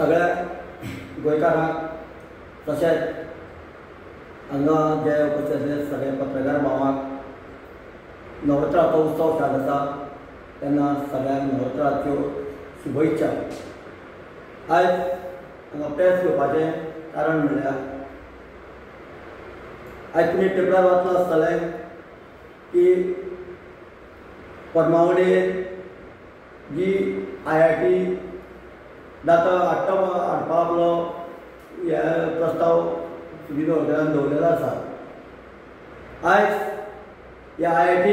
सगळ्या गोंयकारांक तशेंच हांगा जे उपस्थित आसले सगळे पत्रकार भावांक नवरात्राचो उत्सव स्टार्ट आसा तेन्ना सगळ्यांक नवरात्राच्यो शुभेच्छा। आयज हांगा प्रेस घेवपाचें कारण म्हणल्यार आयज तुमी पेपरार वाचलां आसतलें की फर्मागुडयेर जी IIT जाता हाडपाचो हे प्रस्ताव सुदीन हॉटेलान दवरलेलो आसा। आयज ह्या IIT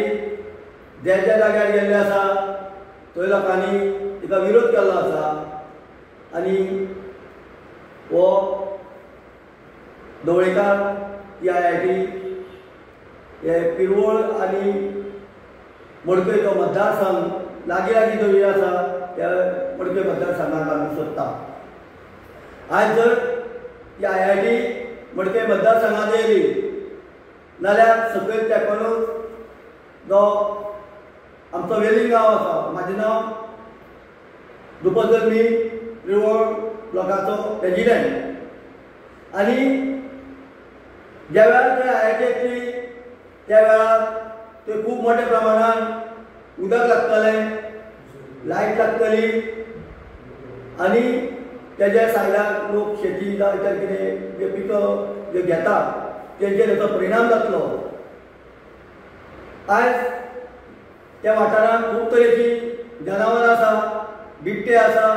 जे जाग्यार गेल्ले आसा थंय लोकांनी तिका विरोध केल्लो आसा आनी हो ढवळीकार ही IIT हे पिरवळ आनी मडकय जो मतदारसंघ लागीं जो आसा त्या मडकय मतदारसंघाक आमी सोदता। आयज जर ही IIT मडकय मतदारसंघांत येयली नाल्यार सकयल तेंकोनूच जो आमचो वेलिंग गांव आसा, म्हाजें नांव रुपजल्मी पिरवळ ब्लॉकाचो प्रेजिडेंट आनी ज्या वेळार थंय IIT येतली त्या वेळार थंय खूब मोठ्या प्रमाणात उदक लागतलें, लायट लागतली आनी तेज्या सायडाक लोक शेती जावं इतर कितें जे पिकां जे घेतात तेंचेर हेचो परिणाम जातलो। आयज त्या वाठारांत खूब तरेची जनावरां आसा, बिबटे आसा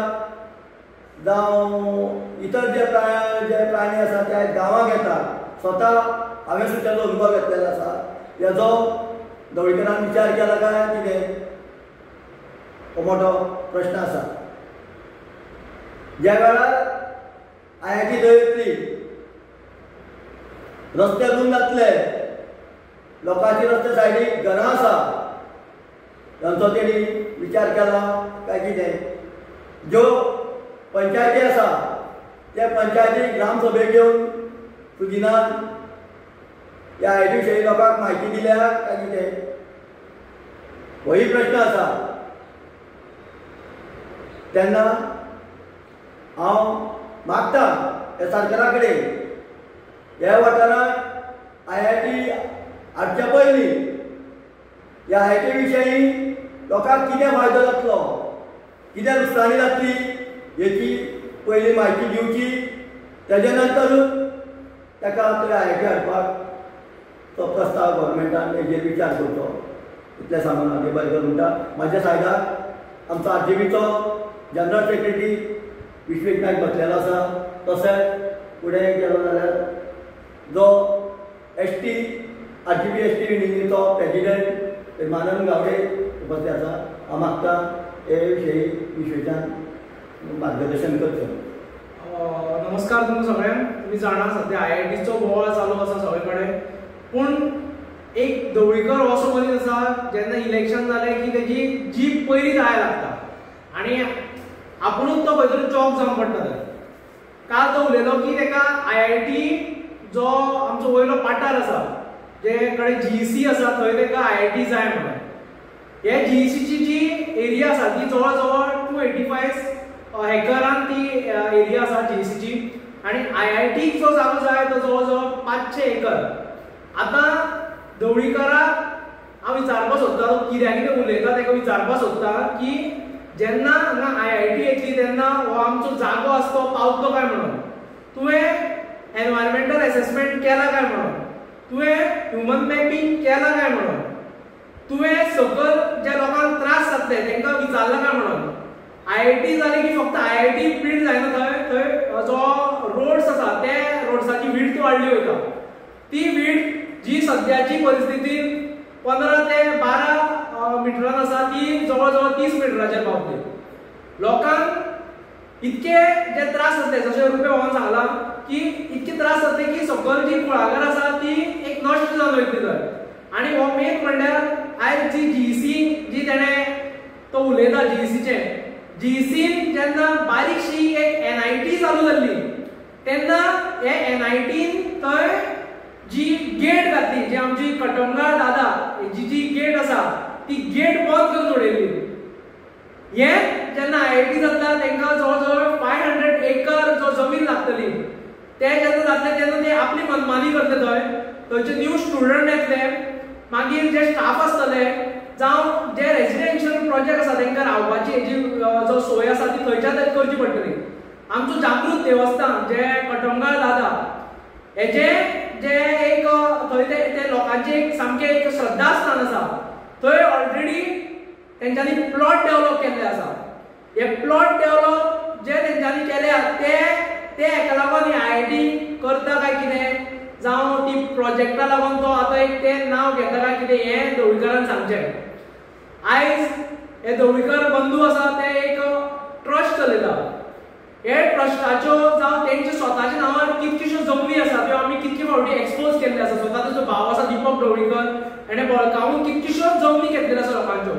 जावं इतर जे प्राणी आसा ते आयज गांवांक येतात। स्वता हांवें सुद्दां ताचो अनुभव घेतलेलो आसा। हेजो ढवळीकरान विचार केला काय कितें हो मोठो प्रश्न आसा। ज्या वेळार IIT थंय येतली रस्ते अजून जातले, लोकांची रस्ते सायडीक घरां आसा तांचो तेणी विचार केला काय कितें। ज्यो पंचायती आसा त्या पंचायतीक ग्रामसभेक घेवन सुदिनान ह्या IIT विशयी लोकांक म्हायती दिल्या काय कितें होय प्रश्न आसा। तेन्ना हांव मागतां ह्या सरकारा कडेन ह्या वाठारांत IIT हाडच्या पयलीं ह्या IIT विशयी लोकांक कितें फायदो जातलो, कितें लुकसाणी जातली हेची पयलीं म्हायती दिवची, तेजे नंतरूच ताका थंय IIT हाडपाक तो प्रस्ताव गोवोरमेंटान हेजेर विचार करचो इतलें सांगून हांव बरें म्हणटा। म्हाज्या सायडाक आमचो RGBचो जनरल सेक्रेटरी विश्वेश नायक बसलेलो आसा, तशेंच फुडें गेलो जाल्यार जो ST RGB ST विंगीचो प्रेजिडेंट मानन गावडे उपस्थित आसा। हांव मागतां हे विशयी विश्वेशान मार्गदर्शन करचें। नमस्कार तुमकां सगळ्यांक। तुमी जाणा सद्या IITचो बोवाळ चालू आसा सगळे कडेन, पूण एक ढवळीकर हो असो मनीस आसा जेन्ना इलेक्शन जालें की तेजी जीप पयलीं जाय लागता आनी आपुणूच तो खंय तरी चॉक जावन पडटा थंय। काल तो उलयलो की ताका IIT जो आमचो वयलो पाठार आसा जे कडेन GEC आसा थंय ताका IIT जाय म्हणून। हे GECची जी एरिया आसा ती जवळ जवळ 285 हेक्टरान ती एरिया आसा GECची आनी IIT जो जागो जाय तो जवळ जवळ 500 एकर। आतां ढवळीकाराक हांव विचारपाक सोदता, तो कित्याक कितें उलयता ताका विचारपाक सोदता की जेन्ना हांगा IIT येतली तेन्ना हो आमचो जागो आसा तो पावतलो काय म्हणून, तुवें एनवायरमेंटल असेसमेंट केला काय म्हणून, तुवें ह्युमन मॅपींग केला काय म्हणून, तुवें सकल ज्या लोकांक त्रास जातले तांकां विचारला काय म्हणून। IIT जालें की फक्त IIT बिल्ड जायना, थंय जो रोड्स आसा ते रोड्साची विड्थ वाडली वयता। ती विड्थ जी सद्याची परिस्थितीन 15 ते 12 मिटरान आसा ती जवळ जवळ 30 मिटराचेर पावतली। लोकांक इतके जे त्रास जातले, जशें रुपे भावान सांगला की इतके त्रास जातले की सकल जी कुळागर आसा ती एक नश्ट जावन वयतली थंय। आनी हो मेन म्हणल्यार आयज जी GEC जी तेणें तो उलयता GECन जेन्ना बारीकशी एक NIT चालू जाल्ली तेन्ना हे NITन थंय जी गेट घातली, जी आमची कटंगा दादा जी गेट आसा ती गेट बंद करून उडयली। हे जेन्ना IIT जाता तांकां जवळ जवळ 500 एकर ते जेन्ना जातले तेन्ना ते आपली मनमानी करतले थंयचे न्यू स्टुडंट येतले, मागीर जे स्टाफ आसतले जावं जे रेजिडेन्शियल प्रोजेक्ट आसा तांकां रावपाची हेजी जो सोय आसा ती थंयच्या थंय करची पडटली. आमचो जागृत देवस्थान जे कटमगाळ जाता हेजे जे एक थंय ते लोकांचे एक सामकें एक श्रद्धास्थान आसा, थंय ऑलरेडी तेंच्यांनी प्लॉट डेव्हलप केल्ले आसा. हे प्लॉट डेव्हलप जे तेंच्यांनी केल्या ते हेका लागून IIT करता काय कितें जावं ती प्रोजेक्टा लागून तो आतां एक ते नांव घेता काय कितें हें ढवळीकरान सांगचें. आयज हे ढवळीकर बंधू आसा ते एक ट्रस्ट चलयता. हे ट्रस्टाच्यो जावं तेंच्या स्वताच्या नांवार कितकिश्यो जमनी आसा त्यो आमी कितके फावटी एक्सपोज केल्ले आसा. स्वताचो जो भाव आसा दीपक ढवळीकर हेणें बळकावून कितकिश्योच जमनी घेतलेल्यो आसा लोकांच्यो.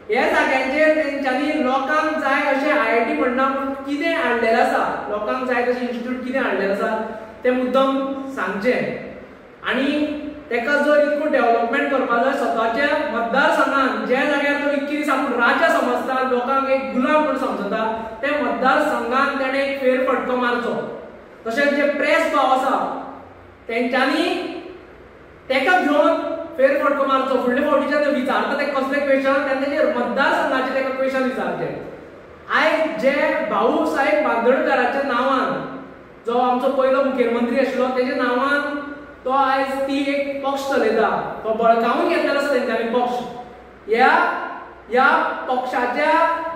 हे जाग्यांचेर तेंच्यांनी लोकांक जाय अशें IIT म्हणना पूण कितें हाडलेलें आसा, लोकांक जाय तशें इन्स्टिट्यूट कितें हाडलेलें आसा तें मुद्दम सांगचें. आनी तेका जर इतको डेव्हलपमेंट करपाक जाय स्वताच्या मतदारसंघान जे जाग्यार तो इतके दीस आपूण राजा समजता, लोकांक एक गुलाम म्हूण समजता, ते मतदारसंघान तेणें एक फेरफटको मारचो. तशेंच जे प्रेस भाव आसा तेंच्यांनी तेका घेवन फेरफटको मारचो. फुडले फावटीच्यान ते विचारता ते कसले क्वेश्चन तेन्ना तेजेर मतदारसंघाचे तेका क्वेश्चन विचारचे. आयज जे भाऊ साहेब बांदोडकराच्या नांवान जो आमचो पयलो मुखेलमंत्री आशिल्लो तेजे नांवान तो आयज ती एक पक्ष चलयता, तो बळकावून घेतलेलो आसा तेंच्यांनी पक्ष. ह्या पक्षाच्या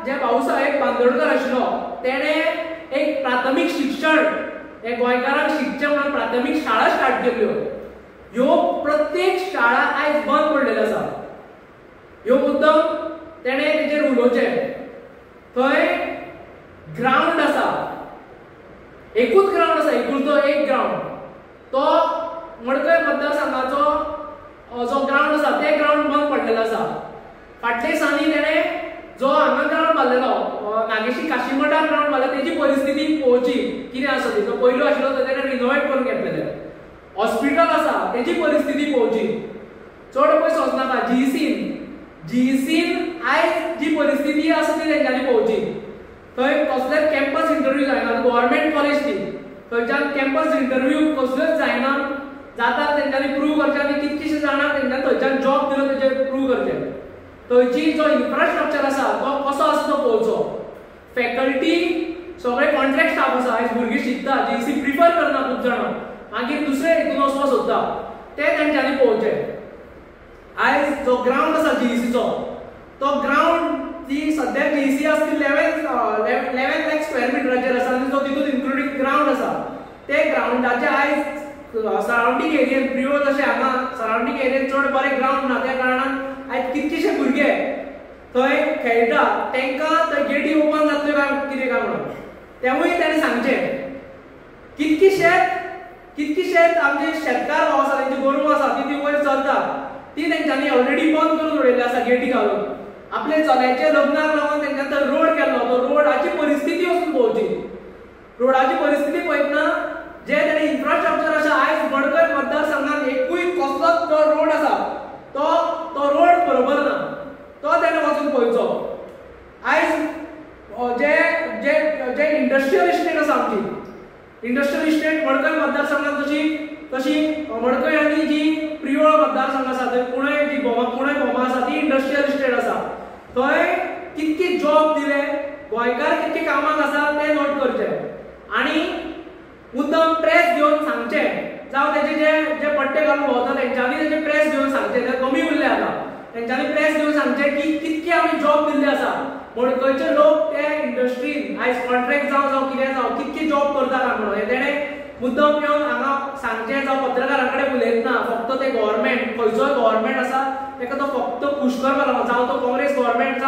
जे भाऊसाहेब बांदोडकर आशिल्लो तेणे एक प्राथमीक शिक्षण हे गोंयकारांक शिकचे म्हणून प्राथमीक शाळा स्टार्ट केल्ल्यो. ह्यो प्रत्येक शाळा आयज बंद पडलेल्यो आसा. ह्यो मुद्दम तेणे तेजेर उलोवचें. थंय ग्राउंड आसा, एकूच ग्राउंड आसा, एकुलतो एक ग्राउंड. तो मडकय मतदारसंघाचो जो ग्राउंड आसा ते ग्राउंड बंद पडलेलो आसा. फाटल्या दिसांनी तेणें जो हांगा ग्राउंड बांदलेलो नागेशी काशीमठार ग्राउंड बांदला तेजी परिस्थिती पळोवची कितें आसा ती. जो पयलो आशिल्लो तो तेणें रिनोवेट करून घेतलेले. हॉस्पिटल आसा तेजी परिस्थिती पळोवची. चड पयस वचनाका. जीईसीन आयज जी परिस्थिती आसा ती तेंच्यांनी पळोवची. थंय कसलेच कॅम्पस इंटरव्यू जायना. गव्हर्मेंट कॉलेज ती, थंयच्यान कॅम्पस इंटरव्यू कसल्योच जायना. जाता तेंच्यांनी प्रूव करचें आनी कितकीशे जाणांक तेंच्यांनी थंयच्यान जॉब दिलो तेजेर प्रूव करचें. थंयची जो इन्फ्रास्ट्रक्चर आसा तो कसो आसा तो पळोवचो. फॅकल्टी सगळे कॉन्ट्रॅक्ट स्टाफ आसा. आयज भुरगीं शिकता, जीईसी प्रिफर करना खूब जाणां, मागीर दुसरे हितून वचपाक सोदता, ते तेंच्यांनी पळोवचें. आयज जो ग्राउंड आसा जीईसीचो तो ग्राउंड ती सद्या जीईसी आसा ती 11 लाख स्क्वेअर मिटराचेर आसा आनी तो तितून इन्क्लुडींग ग्राउंड आसा. ते ग्राउंडाचे आयज सरावंडींग एरियेन प्रियो जशें हांगा सरावंडींग एरियेन चड बरें ग्राउंड ना, त्या कारणान आयज कितकेशे भुरगे थंय खेळटा तांकां थंय गेटी ओपन जातल्यो काय कितें काय म्हणून तेवूय ताणें सांगचें. कितकीशेच आमचे शेतकार भाव आसा तेंची गोरवां आसा ती वयर चलता, ती तेंच्यांनी ऑलरेडी बंद करून उडयल्ली आसा गेटी घालून. आपले चल्याचे लग्नाक लागून तेंच्यांनी तो रोड केल्लो, तो रोडाची परिस्थिती वचून पळोवची. रोडाची परिस्थिती पळयतना जे तेणे इन्फ्रास्ट्रक्चर आसा आयज मडकय मतदारसंघात एकूय कसलोच जो रोड आसा तो रोड बरोबर ना, तो तेणे वचून पळोवचो. आयज जे इंडस्ट्रियल इस्टेट आसा आमची, इंडस्ट्रियल इस्टेट मडकय मतदारसंघात तशी मडकय आनी जी प्रियोळ मतदारसंघ आसा थंय पुणे बोमा आसा ती इंडस्ट्रियल इस्टेट आसा. थंय कितके जॉब दिले, गोंयकार कितके कामाक आसा ते नोट करचे आनी मुद्दम प्रेस घेवन सांगचें. जावं तेजे जे पट्टे घालून भोंवता तेंच्यांनी तेजे प्रेस घेवन सांगचें. ते कमी उरले आतां, तेंच्यांनी प्रेस घेवन सांगचें की कितके आमी जॉब दिल्ले आसा. मडकयचे लोक ते इंडस्ट्रीन आयज कॉन्ट्रॅक्ट जावं कितें जावं कितके जॉब करता काय म्हणून हे तेणें मुद्दम येवन हांगा सांगचें. जावं पत्रकारां कडेन उलयतना फक्त ते गव्हर्मेंट खंयचोय गव्हर्मेंट आसा ताका तो फक्त खुश करपाक लागलो. जावं तो काँग्रेस गव्हर्मेंट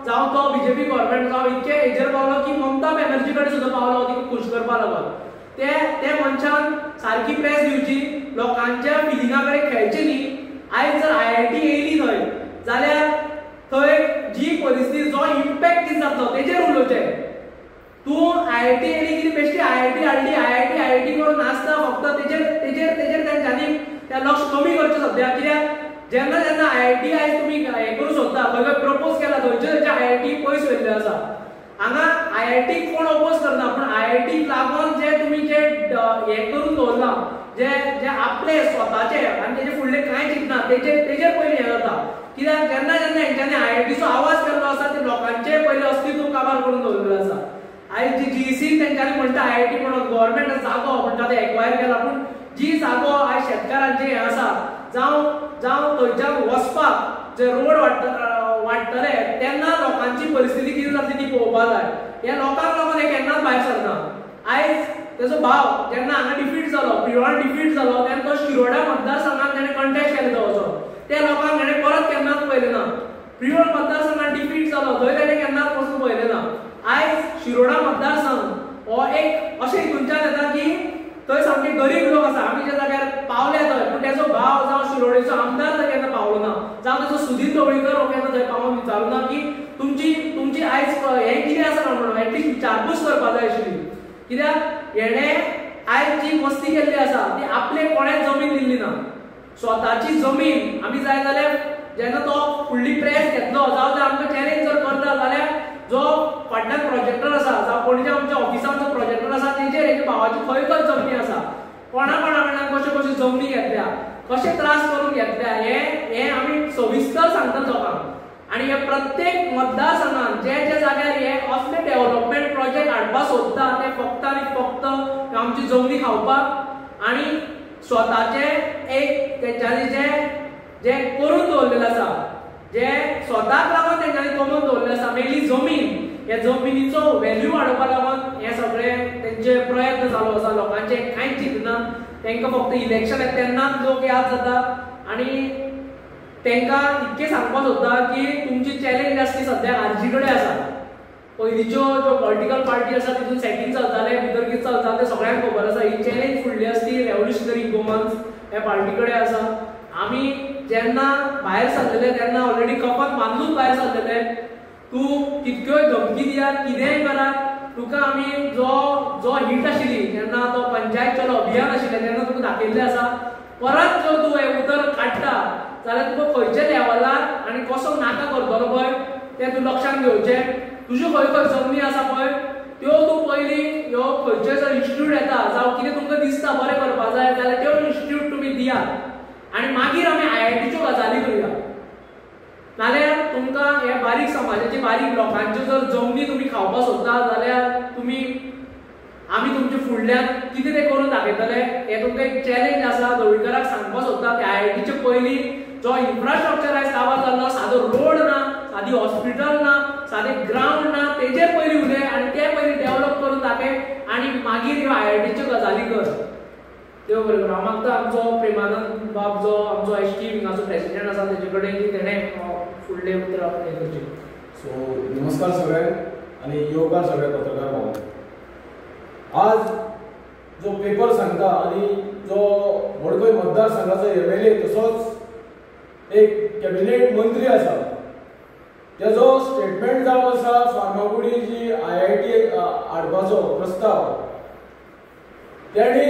जावं तो बीजेपी गव्हर्मेंट जावं इतके हेजेर पावलो की ममता बॅनर्जी कडेन सुद्दां पावलो तिका खुश करपाक लागलो. ते मनशान सारकी प्रेस दिवची, लोकांच्या फिलिंगा कडेन खेळची न्ही. आयज जर IIT येयली थंय जाल्यार थंय जी परिस्थिती जो इम्पॅक्ट कितें जातलो तेजेर उलोवचें. तूं IIT येयली कितें बेश्टी IIT हाडली IIT करून नासता फक्त तेजेर तेंच्यांनी तें लक्ष कमी करचें सद्या. कित्याक जेन्ना IIT आयज तुमी हें करूं सोदता खंय प्रपोज केला थंयचे IIT पयस व्हेल्ले आसा. हांगा IIT कोण ओपोज करना, पूण IIT लागून जे तुमी जे हें करून जे जे आपले स्वताचे आनी तेजे फुडले कांय चिंतना तेजेर पयलीं हें जाता कित्याक जेन्ना जेन्ना हेंच्यांनी आयआयटीचो आवाज केल्लो आसा ते लोकांचे पयलीं अस्तित्व काबार करून दवरलेलो आसा आयज जी जीईसी तेंच्यांनी म्हणटा आयआयटी म्हणून गव्हर्मेंट जागो म्हणटा ते एक्वायर केला पूण जी जागो आयज शेतकारांचे हें आसा जावं थंयच्यान वचपाक जे रोड वाडटले तेन्ना लोकांची परिस्थिती कितें जातली ती पळोवपाक जाय हे लोकांक लागून हे केन्नाच भायर सरना आयज तेजो भाव जेन्ना हांगा डिफीट जालो पिरोवान डिफीट जालो तेन्ना तो शिरोड्या मतदारसंघात तेणें कंटेस्ट केलो तो वचोन त्या लोकांक तेणें परत केन्नाच पळयलें ना प्रिवल मतदारसंघात डिफीट जालो थंय तेणें केन्नाच वचून पळयलें ना आयज शिरोडा मतदारसंघ हो एक अशें हितूनच्यान येता की थंय सामके गरीब लोक आसा आमी ज्या जाग्यार पावले थंय पूण तेजो भाव जावं शिरोडेचो आमदार थंय केन्ना पावलो ना जावं तेजो सुदीन ढवळीकर हो केन्ना थंय पावून विचारूं ना की तुमची आयज हें कितें आसा काय म्हणून एटलीस्ट विचारपूस करपाक जाय आशिल्ली कित्याक हेणें आयज जी मस्ती केल्ली आसा ती आपले कोणेच जमीन दिल्ली ना स्वताची जमीन आमी जाय जाल्यार जेन्ना तो फुडली प्रेस घेतलो जावं ते आमकां चॅलेंज जर करता जाल्यार जो फाटल्यान प्रोजेक्टर आसा जावं पणजे आमच्या ऑफिसान जो प्रोजेक्टर आसा तेजेर हेजे भावाची खंय खंय जमनी आसा कोणा कडल्यान कशे कशे जमनी घेतल्या कशे त्रास करून घेतल्या हे आमी सविस्तर सांगतात लोकांक आनी हे प्रत्येक मतदारसंघात जे जे जाग्यार हे असले डेव्हलपमेंट प्रोजेक्ट हाडपाक सोदता ते फक्त आनी फक्त आमची जमनी खावपाक आनी स्वताचे एक तेंच्यांनी जे करून दवरलेले आसा जे स्वताक लागून तेंच्यांनी कमोवन दवरलेले आसा मेनली जमीन हे जमिनीचो व्हॅल्यू वाडोवपा लागून हे सगळे तेंचे प्रयत्न चालू आसा लोकांचे कांयच चिंतना तेंकां फक्त इलेक्शन येता तेन्नाच लोक याद जाता आनी तेंकां इतकें सांगपाक सोदता की तुमची चॅलेंज आसली सद्या आरजी कडेन आसा पयलींच्यो ज्यो पॉलिटिकल पार्टी आसा तितून सेटींग चलताले भितर कितें चलता तें सगळ्यांक खबर आसा ही चॅलेंज फुडली आसली रेव्होल्युशनरी गोमन्स हे पार्टी कडेन आसा आमी जेन्ना भायर सरलेले तेन्ना ऑलरेडी कपात बांदून भायर सरलेले तूं कितक्योय धमकी दियात कितेंय करात तुका आमी जो हीट आशिल्ली जेन्ना तो पंचायत चलो अभियान आशिल्लें तेन्ना तुका दाखयल्लें आसा परत जर तूं हें उतर काडटा जाल्यार तुका खंयच्या लेवलार आनी कसो नाका करतलो पळय तें तूं लक्षांत घेवचें तुज्यो खंय खंय जमनी आसा पळय त्यो तूं पयलीं ह्यो खंयचे जर इन्स्टिट्यूट येता जावं कितें तुमकां दिसता बरें करपाक जाय जाल्यार त्यो इन्स्टिट्यूट तुमी दियात आनी मागीर आमी आयआयटीच्यो गजाली करूया नाल्यार तुमकां हे बारीक समाजाचे बारीक लोकांच्यो जर जमनी तुमी खावपाक सोदता जाल्यार आमी तुमचे फुडल्यान कितें तें करून दाखयतले हे तुमकां एक चॅलेंज आसा ढवळीकराक सांगपाक सोदता की आयआयटीचे पयलीं जो इन्फ्रास्ट्रक्चर आयज काबार जाल्लो सादो रोड ना सादी हॉस्पिटल ना सादें ग्राउंड ना तेजेर पयलीं उलय आनी ते पयलीं डेव्हलप करून दाखय आनी मागीर ह्यो आयआयटीच्यो गजाली कर देव बरें करूं हांव मागता आमचो प्रेमानंद बाब जो आमचो एसटी विंगाचो प्रेसिडेंट आसा तेजे कडेन की तेणें फुडले उतर हें करचें सो नमस्कार सगळ्यांक आनी येवकार सगळे पत्रकार भाव आज जो पेपर सांगता आनी जो मडकय मतदारसंघाचो एमएलए तसोच एक कॅबिनेट मंत्री आसा तेजो स्टेटमेंट जावन आसा फार्मागुडी जी आयआयटी हाडपाचो प्रस्ताव तेणी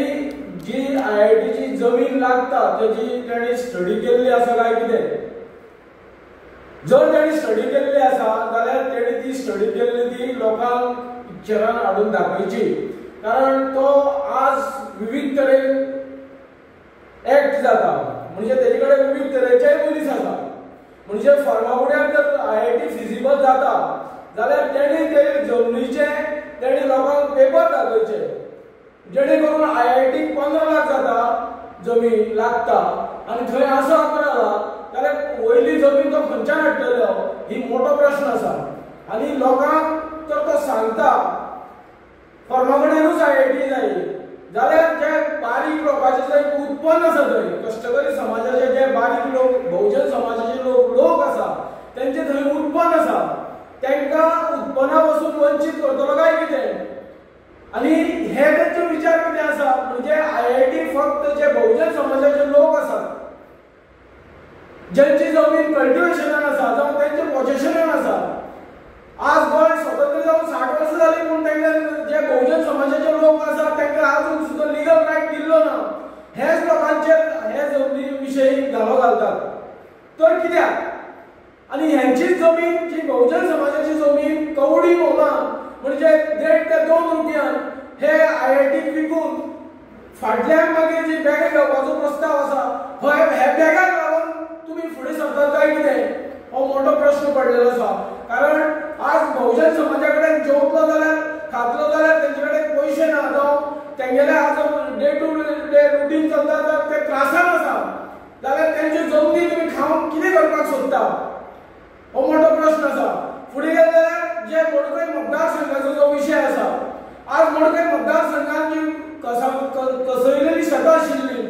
जी आयआयटीची जमीन लागता तेजी तेणी स्टडी केल्ली आसा काय कितें जर तेणी स्टडी केल्ली आसा जाल्यार तेणी ती स्टडी केल्ली ती लोकांक पिक्चरान हाडून दाखोवची कारण तो आज विविध तरेन एक्ट जाता म्हणजे तेजे कडेन विविध तरेचे मनीस आसा म्हणजे फार्मागुड्याक जर आयआयटी फिजिबल जाता जाल्यार तेणी ते जमनीचे तेणी लोकांक पेपर दाखोवचे जेणे करून आयआयटीक 15 लाख जाता जमीन लागता आनी थंय आसा 11 लाख जाल्यार वयली जमीन तो खंयच्यान हाडटलो ही मोठो प्रश्न आसा आनी लोकांक जर तो सांगता फार्मागुड्यानूच आयआयटी जाय जाल्यार जे बारीक लोकांचे जे उत्पन्न आसा थंय कश्टकरी समाजाचे जे बारीक लोक बहुजन समाजाचे लोक आसा तेंचे थंय उत्पन्न आसा तेंकां उत्पन्ना पासून वंचीत करतलो काय कितें आनी हे तेंचो विचार कितें आसा म्हणजे आयआयटी फक्त जे बहुजन समाजाचे लोक आसात ज्यांची जमीन कल्टिवेशनान आसा जावं तेंचे पोजेशनान आसा आज गोंय स्वतंत्र जावन 60 वर्सां जाली पूण तेंकां जे बहुजन समाजाचे लोक आसा तेंकां आजून सुद्दां लिगल रायट दिल्लो ना हेच लोकांचेर हे जमनी विशयी घालो घालतात तर कित्याक आनी ह्यांची जमीन जी बहुजन समाजाची जमीन कवडी मोलान म्हणजे 1.5 ते 2 रुपयान हे आयआयटीक विकून फाटल्यान मागीर जी बॅगां घेवपाचो प्रस्ताव आसा हय हे बॅगाक लागून तुमी फुडें सरतात काय कितें हो मोठो प्रश्न पडलेलो आसा. कारण आज बहुजन समाजा कडेन जेवतलो जाल्यार खातलो जाल्यार तेंचे कडेन पयशे ना जावं तेंगेले आज डे टू डे रुटीन चलता तर ते त्रासान आसा जाल्यार तेंच्यो जमनी तुमी खावन कितें करपाक सोदता हो मोठो प्रश्न आसा. फुडें गेले जाल्यार जे मडकय मतदारसंघाचो जो विशय आसा आज मडकय मतदारसंघात जी कसयलेली शेतां आशिल्ली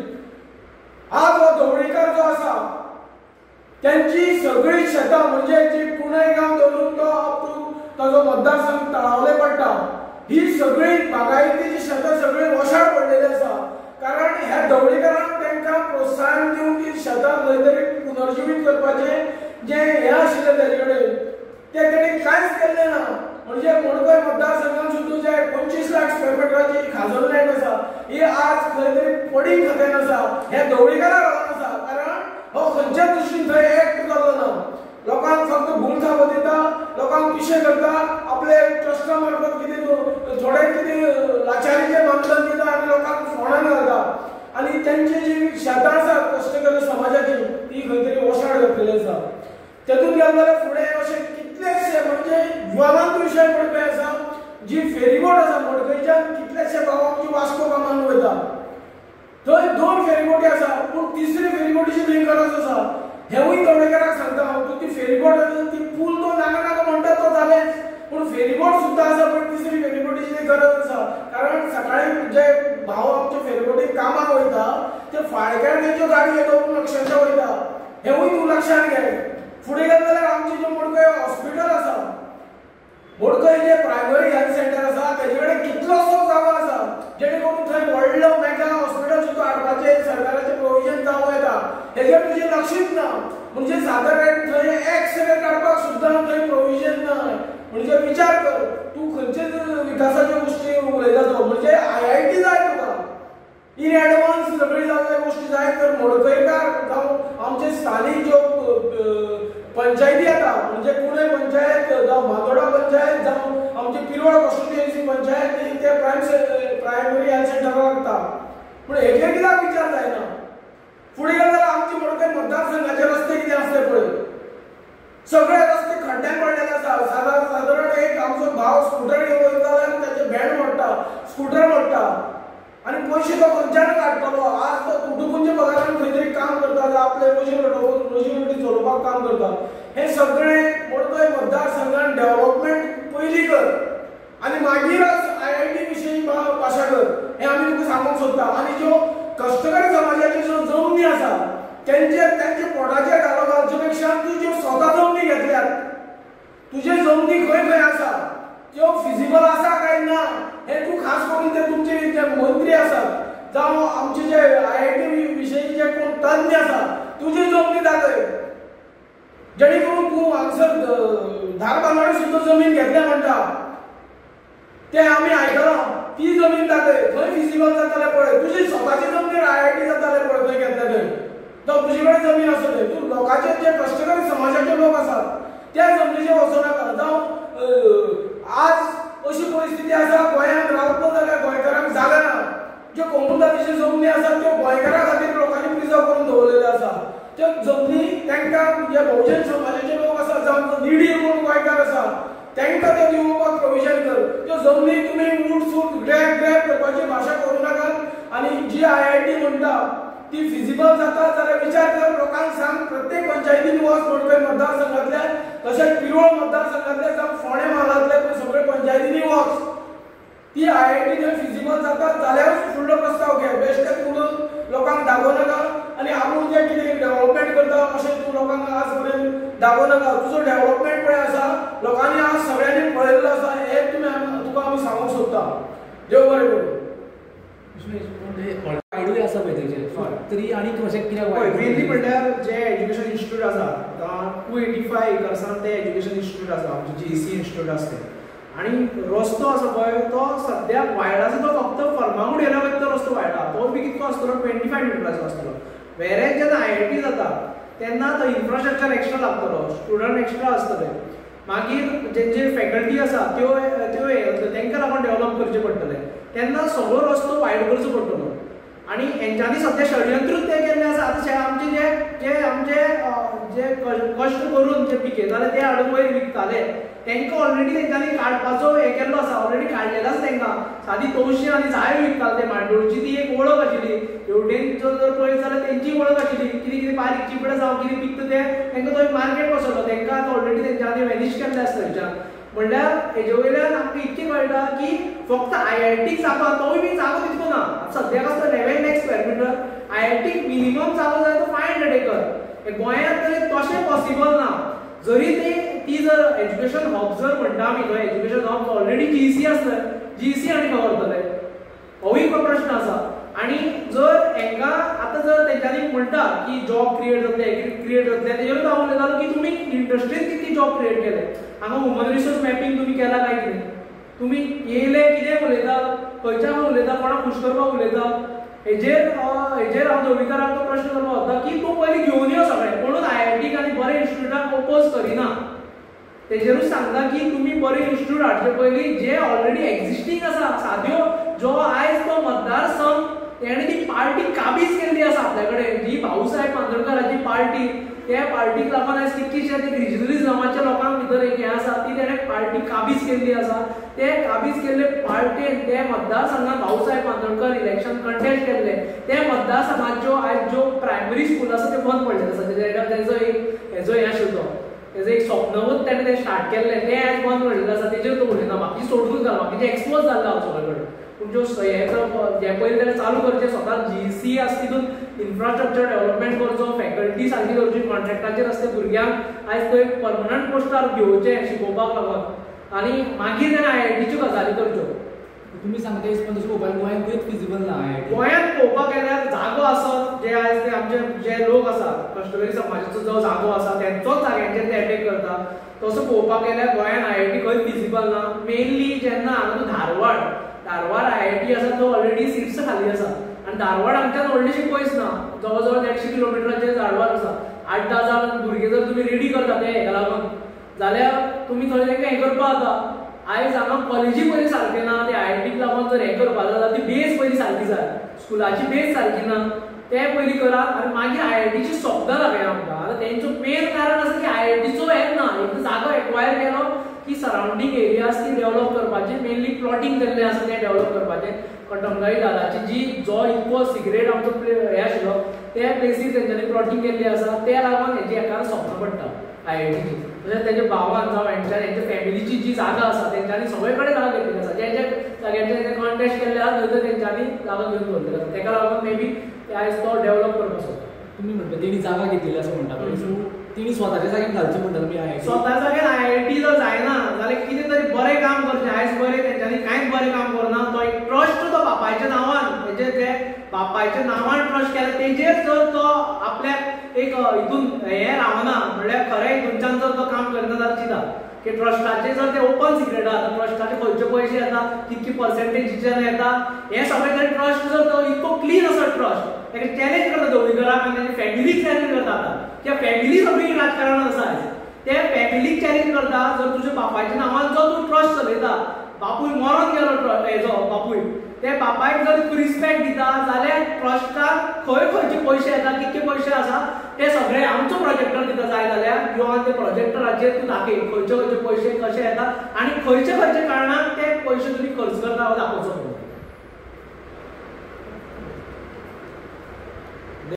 आज हो ढवळीकार जो आसा त्यांची सगळी शेतां म्हणजे जी पुणेगांव धरून तो अप टू ताजो मतदारसंघ तळावले पडटा ही सगळी बागायतीची शेतां सगळी वशाड पडलेली आसा. कारण ह्या ढवळीकारांक तांकां प्रोत्साहन दिवन ती शेतां खंय तरी पुनर्जीवीत करपाचें जे हे आशिल्लें तेजे कडेन ते तेणी कांयच केल्लें ना. म्हणजे मडकय मतदारसंघात सुद्दां जे 25 लाख स्क्वेअर फिटाची खाजल लँड आसा ही आज खंय तरी पडींग खात्यान आसा हे ढवळीकाराक लागून आसा. कारण हो खंयच्या दृश्टीन थंय एक्ट जाल्लो ना. लोकांक फक्त भूल खावो दिता लोकांक पिशे करता आपले ट्रस्टा मार्फत कितें थोडे कितें लाचारीचे मानधन दिता आनी लोकांक फोंडान घालता आनी तेंची जी शेतां आसा कश्टकरी समाजाची ती खंय तरी वशाड घातलेली आसा. तेतून गेले जाल्यार फुडें अशे कितलेशे म्हणजे ज्वलंत विशय पडपी आसा जी फेरीबोट आसा मडकयच्यान कितलेशे भाव आमची वास्को कामान वयता थंय 2 फेरीबोटी आसा पूण तिसरी फेरीबोटीची थंय गरज आसा. हेवूय ढवळीकाराक सांगता हांव तूं ती फेरीबोट ती पूल तो नाका म्हणटा तो जालेच पूण फेरीबोट सुद्दां आसा पण तिसरी फेरीबोटीची गरज आसा. कारण सकाळी जे भाव आमचे फेरीबोटीक कामाक वयता ते फाळक्यार तेंच्यो गाडयो येवन लक्षांच्या वयता हेवूय तूं लक्षांत घे. फुडें गेले जाल्यार आमची जे मडकय हॉस्पिटल आसा मडकय जे प्रायमरी हेल्थ सेंटर आसा तेजे कडेन कितलोसो जागो आसा जेणे करून थंय व्हडलो मेगा हॉस्पिटल सुद्दां हाडपाचें सरकाराचें प्रोविजन जावं येता हेजेर तुजें लक्षच ना. म्हणजे सादारण थंय एक्सरे काडपाक सुद्दां थंय प्रोविजन ना. म्हणजे विचार कर तूं खंयचे विकासाच्यो गोश्टी उलयता तो म्हणजे IIT जाय तुका इन एडवान्स सगळी जाल्ले गोश्टी जाय तर मडकयकार जावं आमचे स्थानीक ज्यो पंचायती येता म्हणजे पुणे पंचायत जावं बांदोडा पंचायत जावं आमची पिरवळ कॉन्स्टिट्युएन्सी पंचायत ते प्रायमरी हेल्थ सेंटर लागता पूण हेजेर कित्याक विचार जायना. फुडें गेले जाल्यार आमची मडकय मतदारसंघाचे रस्ते कितें आसले पळय सगळे रस्ते खड्ड्यान पडलेले आसा. सादारण एक आमचो भाव स्कूटर घेवन वयता जाल्यार ताचे बँड मोडटा स्कूटर मोडटा आनी पयशे तो खंयच्यान काडटलो. आज तो कुटुंबाच्या पगारान खंय तरी काम करता जावं आपले रोजी चलोवपाक काम करता. हे सगळे मडकय मतदारसंघान डेव्हलपमेंट पयलीं कर आनी मागीरच IIT विशयी भाशा कर हें आमी तुका सांगूंक सोदता. आनी ज्यो कश्टकरी समाजाच्यो ज्यो जमनी आसा तेंचे पोटाचेर घालो घालचे पेक्षा तूं ज्यो स्वता जमनी घेतल्यात तुजे जमनी खंय खंय आसा त्यो फिजिबल आसा काय ना हें तूं खास करून ते तुमचे जे मंत्री आसात जावं आमचे जे IIT विशयी जे कोण तज्ञ आसा तुजी जमनी दाखय जेणे करून तूं हांगसर धारबांदोडे सुद्दां जमीन घेतल्या म्हणटा ते आमी आयकलां ती जमीन दाखय खंय फिजिबल जातालें पळय तुजी स्वताची जमनीर IIT जातालें पळय थंय घेतल्या थंय जावं तुजे कडेन जमीन आसतली तूं लोकांचे जे कश्टकरी समाजाचे लोक आसात त्या जमनीचेर वचनाका. जावं आज अशी परिस्थिती आसा गोंयांत रावतलो जाल्यार गोंयकारांक जागा ना. ज्यो कोंकणाची जमनी आसात त्यो गोंयकारां खातीर लोकांनी प्रिजर्व करून दवरलेल्यो आसा. त्यो जमनी तांकां जे बहुजन समाजाचे लोक आसा जावं निडी म्हणून गोंयकार आसा तांकां त्यो दिवपाक प्रोविजन कर. त्यो जमनी तुमी उट सूट ग्रॅब करपाची भाशा करूं नाकात आनी जी IIT म्हणटा ती फिजिबल जाता जाल्यार विचार कर लोकांक सांग प्रत्येक पंचायतीन वच मडकय मतदारसंघातल्या तशेंच पिरवळ मतदारसंघातल्या जावं फोंडे म्हालांतल्या सगळे पंचायतींनी वच ती IIT जर फिजिबल जाता जाल्यारूच फुडलो प्रस्ताव घे. बेश्टेच म्हणून लोकांक दाखोव नाका आनी आपूण जे कितें डेव्हलपमेंट करता अशें तूं लोकांक आज पर्यंत दाखोव नाका. तुजो डेव्हलपमेंट पळय आसा लोकांनी आज सगळ्यांनी पळयल्लो आसा हे तुका आमी सांगूंक सोदता. देव बरें करूं. वायडूय आसा पळय तेजे तरी आनीक अशें कित्याक मेनली म्हणल्यार जे एज्युकेशन इन्स्टिट्यूट आसा 285 एकर्सान ते एज्युकेशन इन्स्टिट्यूट आसा आमचे JEC इन्स्टिट्यूट आसा ते आनी रस्तो आसा पळय तो सद्याक वायड आसा तो फक्त फर्मागुडी येना वयता तो रस्तो वायड आसा तो बी कितको आसतलो 25 मिटराचो आसतलो. वेरेज जेन्ना IIT जाता तेन्ना तो इन्फ्रास्ट्रक्चर एक्स्ट्रा लागतलो स्टुडंट एक्स्ट्रा आसतले मागीर जे फॅकल्टी आसा त्यो तांकां लागून डेव्हलप करचे पडटले तेन्ना सगळो रस्तो वायड करचो पडटलो. आणि हेंच्यांनी सध्या षडयंत्रूच ते केल्ले आसा. आतां आमचे जे कश्ट करून जे पिकयताले ते हाडून वयर विकताले तांकां ऑलरेडी तेंच्यांनी काडपाचो हे केल्लो आसा, ऑलरेडी काडलेलो आसा तांकां. सादी तवशीं आनी जाय विकताले ते मांडोळची ती एक वळख आशिल्ली. हेवटेन जर पळयत जाल्यार तेंची वळख आशिल्ली. कितें कितें बारीक चिपड जावं कितें विकता ते तांकां थंय मार्केट बसयलो. तांकां आतां ऑलरेडी तेंच्यांनी वॅनिश केल्ले आसा थंयच्यान. म्हणल्यार हेजे वयल्यान आमकां इतकें कळटा की फक्त IIT जागो तोय बी जागो तितको ना. सद्याक आसता 11 lakh square metre. IIT minimum जागो जाय तो 500 एकर. गोंयांत तरी तशें पॉसिबल ना. जरी ती जर एज्युकेशन हब जर म्हणटा आमी थंय एज्युकेशन हब ऑलरेडी GEC आसता, GEC आनी खबर करतले होय एक प्रश्न आसा. आणि जर हांकां आतां जर तेंच्यांनी म्हणटा की जॉब क्रिएट जातले तेजेरूच हांव उलयतालो की तुमी इंडस्ट्रींत कितली जॉब क्रिएट केले. हांगा ह्युमन रिसोर्स मॅपींग तुमी केला काय कितें? तुमी येयले कितें उलयता, खंयच्यान उलयता, कोणाक खुश करपाक उलयता. हेजेर हांव दवडीकरांक तो प्रश्न करपाक वता की तूं पयलीं घेवन यो सगळें. कोणूच IIT आनी बरे इन्स्टिट्यूटाक ओपोज करिना. तेजेरूच सांगता की तुमी बरे इन्स्टिट्यूट हाडचे पयलीं जे ऑलरेडी एक्झिस्टींग आसा. साद्यो जो आयज तो मतदारसंघ तेणे ती पार्टी काबीज केल्ली आसा आपल्या कडेन, जी भाऊसाहेब बांदोडकराची पार्टी. त्या पार्टीक लागून आयज कितकीशे ते रिजनलिस्ट नांवाच्या लोकांक भितर एक हें आसा ती तेणे पार्टी काबीज केल्ली आसा. ते काबीज केल्ले पार्टीन ते मतदारसंघात भाऊसाहेब बांदोडकर इलेक्शन कंटेस्ट केल्ले. ते मतदारसंघाच्यो आयज ज्यो प्रायमरी स्कूल आसा ते बंद पडलेले आसा. तेजो एक हेजो हें आशिल्लो, तेजो एक स्वप्नवत तेणे ते स्टार्ट केल्लें तें आयज बंद पडलेलें आसा. तेजेर तो उलयना. बाकी सोडून घाल, बाकीचे एक्सपोज जाल्ले हांव सगळे कडेन. पूण ज्यो जे पयलीं तेणे चालू करचे स्वता GEC आसा तितून इन्फ्रास्ट्रक्चर डेव्हलपमेंट करचो, फॅकल्टी सारकी करची, कॉन्ट्रॅक्टाचेर आसता भुरग्यांक आयज थंय परमनंट पोस्टार घेवचे शिकोवपाक लागून. आनी मागीर तेणे IITच्यो गजाली करच्यो. तुम्ही सांगता पण तशें पळोवपाक गोंयांत खंयच फिजिबल ना. गोंयांत पळोवपाक गेल्यार जागो आसत जे आयज ते आमचे जे लोक आसा कश्टकरी समाजाचो जो जागो आसा तेंचोच जाग्यांचेर ते अटॅक करता. तसो पळोवपाक गेल्यार गोंयांत IIT खंयच फिजिबल ना. मेनली जेन्ना हांगा तूं धारवाड IIT आसा तो ऑलरेडी सीट्स खाली आसा. आनी धारवाड हांगच्यान व्हडलीशी पयस ना. जवळ जवळ 150 किलोमिटराचेर धारवाड आसा. 8-10 भुरगे जर तुमी रेडी करता ते हेका लागून जाल्यार तुमी थंय तांकां हें करपाक जाता. आयज हांगा कॉलेजी पयलीं सारके ना. ते IITक लागून जर हें करपाक जाल्यार ती बेस पयलीं सारकी जाय. स्कुलाची बेस सारकी ना. ते पयलीं करात आनी मागीर IITची स्वप्नां दाखया आमकां. आतां तेंचो मेन कारण आसा की IITचो हें ना. एक जागो एक्वायर केलो की सरावंडींग एरियाज ती डेव्हलप करपाचे, मेनली प्लॉटिंग केल्लें आसा तें डेव्हलप करपाचें. कटंगाई दादाची जो इतको सिक्रेट आमचो हें आशिल्लो त्या प्लेसीर तेंच्यांनी प्लॉटिंग केल्ली आसा. त्या लागून हेजी एका स्वप्न पडटा IITची. तशेंच तेजे भावान जावं हेंच्या फॅमिलीची जी जागा आसा तेंच्यांनी सगळे कडेन जागा घेतलेली आसा. जे जे जाग्यांचेर कॉन्टेस्ट केल्ले आसा थंय तेंच्यांनी जागा घेवन दवरलेली आसा. तेका लागून मे बी आयज तो डेव्हलप करपाचो. तुम्ही म्हणटा तेणी जागा घेतलेली असं म्हणटा, सो तेणी स्वताच्या जाग्यार घालचें म्हणटा तुमी IIT. स्वता जाग्यार IIT जर जायना जाल्यार कितें तरी बरें काम करचें. आयज बरें तेंच्यांनी कांयच बरें काम करना. तो एक ट्रस्ट तो बापायच्या नांवान तेजे ते बापायच्या नांवान ट्रस्ट केला. तेजेर जर तो आपल्याक एक हितून हें रावना म्हणल्यार खरें हितूनच्यान जर तो काम करना जाल्यार चिंता की ट्रस्टाचे जर ते ओपन सिक्रेट आसा. ट्रस्टाचे खंयचे पयशे येता, कितकी पर्सेंटेजीच्यान येता, हें सगळें तरी ट्रस्ट जर तो इतको क्लीन आसा ट्रस्ट ताका चॅलेंज करता दवडीकराक आनी तेजी फॅमिलीक चॅलेंज करता. आतां त्या फॅमिली सगळी राजकारणांत आसा आयज. ते फॅमिलीक चॅलेंज करता. जर तुज्या बापायच्या नांवान जो तूं ट्रस्ट चलयता, बापूय मरोन गेलो हेजो बापूय, ते बापायक जर तूं रिस्पेक्ट दिता जाल्यार ट्रस्टाक खंयचे पयशे येता, कितके पयशे आसा ते सगळे आमचो प्रोजेक्टर दिता. जाय जाल्यार यो आनी ते प्रोजेक्टराचेर तूं दाखय खंयचे पयशे कशे येता आनी खंयचे कारणाक ते पयशे तुमी खर्च करता दाखोवचो.